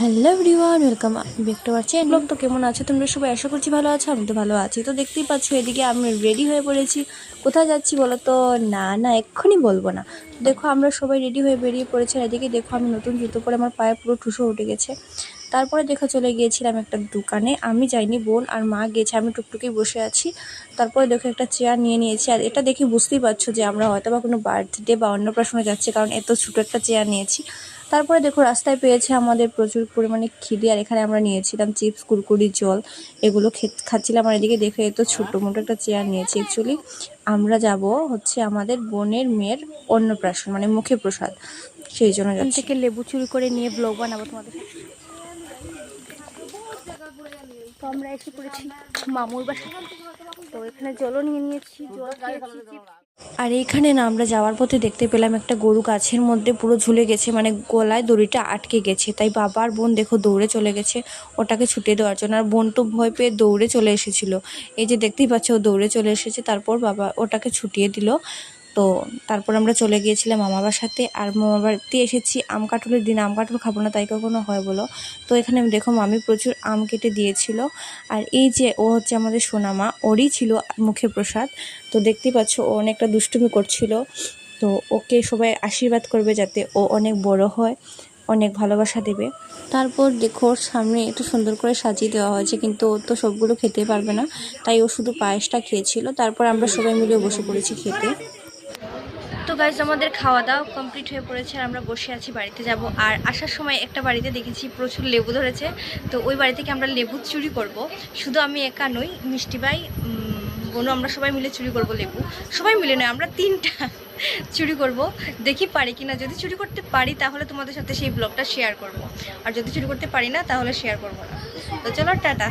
Hello everyone, welcome back to our channel. তো কেমন আছো তোমরা সবাই? আশা করছি ভালো আছো। আমি তো ভালো আছি। তো দেখতেই পাচ্ছ এদিকে আমি রেডি হয়ে পড়েছি। কোথায় যাচ্ছি বলো তো? না এক্ষুনি বলবো না। দেখো আমরা সবাই রেডি হয়ে বেরিয়ে পড়েছি। আর এদিকে দেখো আমি নতুন জুতো পরে আমার পায়ে পুরো ঠুসো উঠে গেছে। তারপরে দেখো চলে গিয়েছিলাম একটা দোকানে। আমি যাইনি, বোন আর মা গেছে, আমি টুকটুকি বসে আছি। তারপরে দেখো একটা চেয়ার নিয়েছি। আর এটা দেখে বুঝতেই পারছো যে আমরা হয়তো বা কোনো বার্থডে বা অন্নপ্রাশনে যাচ্ছি, কারণ এত ছোটো একটা চেয়ার নিয়েছি। তারপরে দেখো রাস্তায় পেয়েছে আমাদের প্রচুর পরিমাণে খিদে। আর এখানে আমরা নিয়েছিলাম চিপস, কুরকুরি, জল, এগুলো খাচ্ছিলাম। আর এদিকে দেখে এত ছোটো মোটো একটা চেয়ার নিয়েছি। অ্যাকচুয়ালি আমরা যাব হচ্ছে আমাদের বোনের মেয়ের অন্নপ্রাশন, মানে মুখে প্রসাদ, সেই জন্য যাচ্ছি। থেকে লেবু চুরি করে নিয়ে ব্লগ বানাবো তোমাদের। তো আমরা এসে পড়েছি মামুর বাসায়। তো এখানে জলও নিয়ে নিয়েছি, জল খেয়েছি। আর এইখানে না আমরা যাওয়ার পথে দেখতে পেলাম একটা গরু গাছের মধ্যে পুরো ঝুলে গেছে, মানে গলায় দড়িটা আটকে গেছে। তাই বাবা আর বোন দেখো দৌড়ে চলে গেছে ওটাকে ছুটিয়ে দেওয়ার জন্য। আর বোন তো ভয় পেয়ে দৌড়ে চলে এসেছিল। এই যে দেখতেই পাচ্ছ ও দৌড়ে চলে এসেছে। তারপর বাবা ওটাকে ছুটিয়ে দিল। তো তারপর আমরা চলে গিয়েছিলাম মামা বাসাতে। আর মামা বাড়িতে এসেছি আম কাঁঠালের দিন, আম কাঁঠাল খাবো না তাই কখনো হয় বলো? তো এখানে দেখো মামি প্রচুর আম কেটে দিয়েছিল। আর এই যে ও হচ্ছে আমাদের সোনামা, ওরই ছিল মুখে প্রসাদ। তো দেখতেই পাচ্ছ ও অনেকটা দুষ্টুমি করছিল। তো ওকে সবাই আশীর্বাদ করবে যাতে ও অনেক বড় হয়, অনেক ভালোবাসা দেবে। তারপর দেখো ওর সামনে একটু সুন্দর করে সাজিয়ে দেওয়া হয়েছে, কিন্তু ও তো সবগুলো খেতে পারবে না, তাই ও শুধু পায়েসটা খেয়েছিল। তারপর আমরা সবাই মিলে বসে পড়েছি খেতে। তো গাইজ আমাদের খাওয়া দাওয়া কমপ্লিট হয়ে পড়েছে আর আমরা বসে আছি বাড়িতে যাব। আর আসার সময় একটা বাড়িতে দেখেছি প্রচুর লেবু ধরেছে। তো ওই বাড়ি থেকে আমরা লেবু চুরি করব। শুধু আমি একা নই, মিষ্টি ভাই, বোনও, আমরা সবাই মিলে চুরি করব লেবু। সবাই মিলে নয়, আমরা 3টা চুরি করব। দেখি পারি কিনা। যদি চুরি করতে পারি তাহলে তোমাদের সাথে সেই ব্লগটা শেয়ার করব, আর যদি চুরি করতে পারি না তাহলে শেয়ার করব না। তো চলো টাটা।